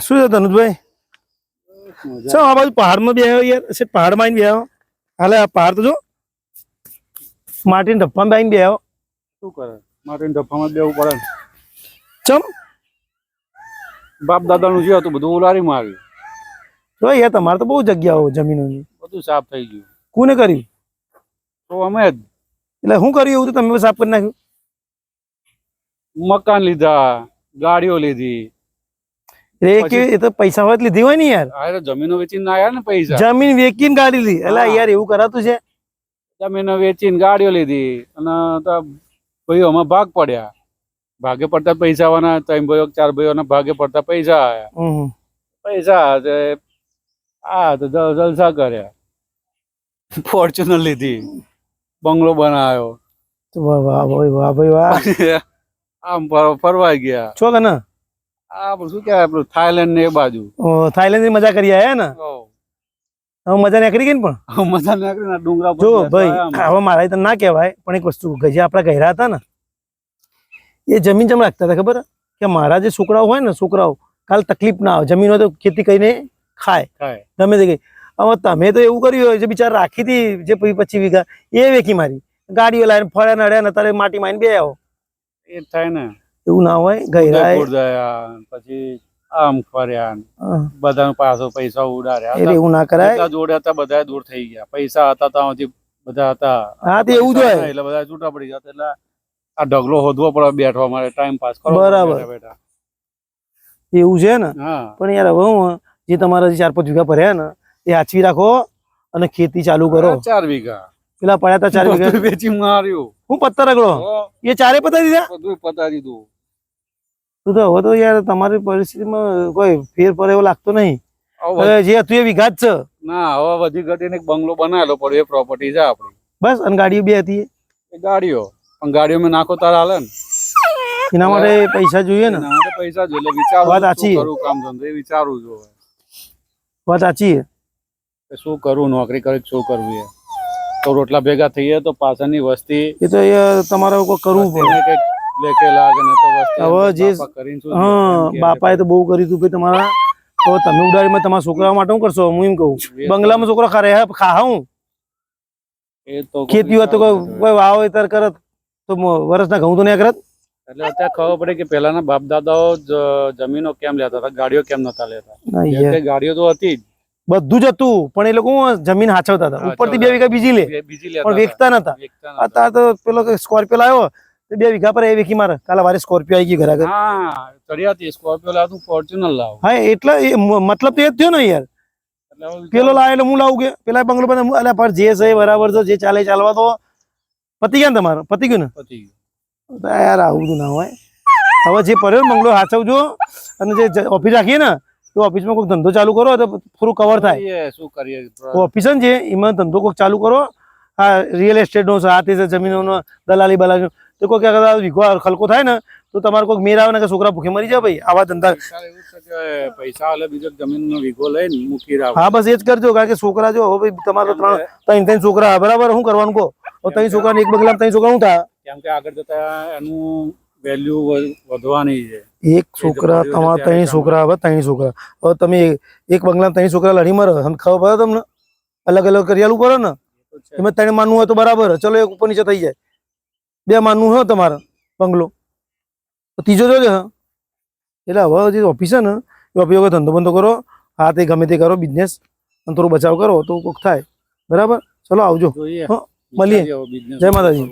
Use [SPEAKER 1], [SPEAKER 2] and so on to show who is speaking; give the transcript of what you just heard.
[SPEAKER 1] શું છે તનુજભાઈ? ચલો આ બાજુ પહાડમાં બે આવ્યો યાર, છે પહાડમાં આવીને બે આવ્યો. હાલે આ પહાડ તો જો માટીના ઢપ્પામાં આવીને બે આવ્યો.
[SPEAKER 2] શું કરે? માટીના ઢપ્પામાં બેવું પડે ને.
[SPEAKER 1] ચમ
[SPEAKER 2] બાપ દાદાનું જે હતું બધું ઉલારી માર્યું.
[SPEAKER 1] તો યાર તમારે તો બહુ જગ્યાઓ જમીનોની.
[SPEAKER 2] બધું સાફ થઈ ગયું.
[SPEAKER 1] કોને કર્યું?
[SPEAKER 2] તો અમે જ.
[SPEAKER 1] એટલે શું કર્યું એવું તો તમે સાફ કરી નાખ્યું?
[SPEAKER 2] મકાન લીધા, ગાડીઓ લીધી.
[SPEAKER 1] એ તો પૈસા હોય લીધી હોય ને યાર.
[SPEAKER 2] અરે જમીનો વેચીને આયા ને પૈસા.
[SPEAKER 1] જમીન વેચીને ગાડી લીધી. એટલે યાર એવું કરાતું છે?
[SPEAKER 2] જમીનો વેચીને ગાડીઓ લીધી અને ભાઈઓમાં ભાગ પડ્યા. ભાગે પડતા પૈસા આવવાના. 3 ભાઈઓ 4 ભાઈઓના ભાગે પડતા પૈસા આવ્યા. પૈસા તો જલસા કર્યા. ફોર્ચ્યુનર લીધી, બંગલો બનાવ્યો.
[SPEAKER 1] વાહ વાહ વાહ ભાઈ વાહ.
[SPEAKER 2] આમ ફરવા ગયા.
[SPEAKER 1] છો કે ના?
[SPEAKER 2] શું કહેવાય થાઈલેન્ડ ને એ બાજુ.
[SPEAKER 1] થાઈલેન્ડ ની મજા કરી આયા ને? હવે મજા નીકળી ગઈ ને? પણ
[SPEAKER 2] મજા નીકળી ને ડુંગરા
[SPEAKER 1] જો ભાઈ હવે મારા તો ના કહેવાય પણ એક વસ્તુ જે આપડા ગહેરા હતા ને એ જમીન જમ રાખતા હતા ખબર કે મારા જે છોકરાઓ હોય ને છોકરાઓ કાલ તકલીફ ના આવે. જમીન હોય તો ખેતી કરીને ખાય ગમે તે. હવે તમે તો એવું કર્યું હોય જે બિચારા રાખી હતી જે 25 વીઘા એ વેચી મારી ગાડીઓ લાવીને ફળ્યા નડ્યા ને તારે માટી માં બે આવો.
[SPEAKER 2] એ થાય ને
[SPEAKER 1] એવું ના હોય. ગહેરા
[SPEAKER 2] પછી આમ ફર્યા બધા પાછો પૈસા ઉડાડ્યા.
[SPEAKER 1] એવું ના કરાય.
[SPEAKER 2] જોડે હતા બધા દૂર થઈ ગયા. પૈસા હતા ત્યાંથી બધા હતા.
[SPEAKER 1] હા તો એવું જ હોય.
[SPEAKER 2] એટલે બધા છૂટા પડી જતા. એટલે આ ઢગલો હોદવો પડે બેઠવા માટે ટાઈમ પાસ કરો.
[SPEAKER 1] બરાબર એવું છે ને? પણ યાર હવે હું જે તમારા 4-5 વીઘા ભર્યા ને એ હાચવી રાખો અને ખેતી ચાલુ કરો.
[SPEAKER 2] 4 વીઘા
[SPEAKER 1] પેલા પડ્યા હતા 4 વીઘા
[SPEAKER 2] વેચી માર્યું. હું
[SPEAKER 1] પત્તા રગડો એ ચારે પતાવી દીધા?
[SPEAKER 2] બધું પતાવી દીધું.
[SPEAKER 1] તું તો હવે તો યાર તમારી પરિસ્થિતિમાં કોઈ ફેર પડે એવો લાગતો નહીં. જે હતું એ વીઘા જ છે.
[SPEAKER 2] ના હવે વધી ઘટીને એક બંગલો બનાવેલો પડે એ પ્રોપર્ટી છે આપડી.
[SPEAKER 1] બસ. અને ગાડીઓ 2 હતી?
[SPEAKER 2] એ ગાડીઓ પણ ગાડીઓમાં નાખો તાર હાલે ને.
[SPEAKER 1] એના માટે પૈસા જોઈએ ને.
[SPEAKER 2] પૈસા જોઈએ. વિચારું
[SPEAKER 1] વાત સાચી.
[SPEAKER 2] કામ ધંધો એ વિચારું છું.
[SPEAKER 1] વાત સાચી.
[SPEAKER 2] શું કરું? નોકરી કરી શું કરવું? એ તો રોટલા ભેગા થઈએ તો પાછળની વસ્તી
[SPEAKER 1] એ તો તમારે કોઈ કરવું પડે.
[SPEAKER 2] લેખે લાગે ને તો
[SPEAKER 1] હવે જે બાપાએ તો બહુ કર્યું હતું ભાઈ તમારા. તો તમે ઉડાડીમાં તમારા છોકરાઓ માટે શું કરશો? હું એમ કહું બંગલામાં છોકરા ખા હું
[SPEAKER 2] એ તો
[SPEAKER 1] ખેતી હોય તો કોઈ વાવેતર કરત તો વર્ષના ઘઉં તો નહીં કરત.
[SPEAKER 2] એટલે અત્યારે ખબર પડે કે પેલાના બાપ દાદાઓ જમીનો કેમ લેતા હતા, ગાડીઓ કેમ નતા લેતા. ગાડીઓ તો હતી જ,
[SPEAKER 1] બધું જ હતું, પણ એ લોકો જમીન હાચવતા હતા. ઉપરથી 2 વીઘા બીજી લે પણ વેચતા નતા. અત્યારે તો પેલો સ્કોર્પિયો લાવ્યો 2 વીઘા પર એ વેચી મારે. કાલે વારે સ્કોર્પિયો આવી ગઈ ઘરે આગળ.
[SPEAKER 2] ચડિયાતી સ્કોર્પિયો લાવ, તું ફોર્ચ્યુનર લાવ.
[SPEAKER 1] હા એટલે મતલબ તો એ જ થયો ને યાર. પેલો લાવે એટલે હું લાવું કે પેલા બંગલો બધા અલ્યા પર જે છે બરાબર છે, જે ચાલે ચાલવા તો. પતી ગયા ને તમારે? પતી ગયું ને?
[SPEAKER 2] પતી ગયું.
[SPEAKER 1] યાર આવું બધું ના હોય. હવે જે પડ્યો બંગલો હાચવજો અને જે ઓફિસ રાખીએ ને તો ઓફિસમાં કોઈ ધંધો ચાલુ કરો તો થોડું કવર થાય.
[SPEAKER 2] શું કરીએ?
[SPEAKER 1] ઓફિસ છે એમાં ધંધો કોઈ ચાલુ કરો. હા રિયલ એસ્ટેટ નો છે, આ તે જમીનોનો દલાલી બલાલી તો કોઈ ક્યાંક વીઘો ખલકો થાય ને તો તમારે કોઈ મેર આવે ને કે છોકરા ભૂખે મરી જાય ભાઈ આવા ધંધા.
[SPEAKER 2] પૈસા હાલે બીજો જમીનનો વીઘો લઈને મૂકી રાખ.
[SPEAKER 1] હા બસ એ જ કરજો, કારણ કે છોકરા જો હવે તમારો 3 છોકરા બરાબર શું કરવાનું કહો? 3 છોકરા એક બંગલા 3 છોકરા શું થાય?
[SPEAKER 2] કેમ કે આગળ જતા એનું વેલ્યુ વધવાની છે.
[SPEAKER 1] એક છોકરા તમારા 3 છોકરા હવે 3 છોકરા હવે તમે એક બંગલા 3 છોકરા લડી મરો ખબર પડે તમને? અલગ અલગ કરિયાલું કરો ને એમાં 3 માનવું હોય તો બરાબર, ચલો એક ઉપર નીચે થઈ જાય. 2 માનવું હોય તમારે બંગલો તો 3જો જોજો. એટલે હવે જે ઓફિસ છે ને એ ઓફિસ ધંધો બંધો કરો. હા તે ગમે તે કરો બિઝનેસ અને થોડો બચાવ કરો તો કોઈક થાય. બરાબર? ચલો આવજો, મળીએ. જય માતાજી.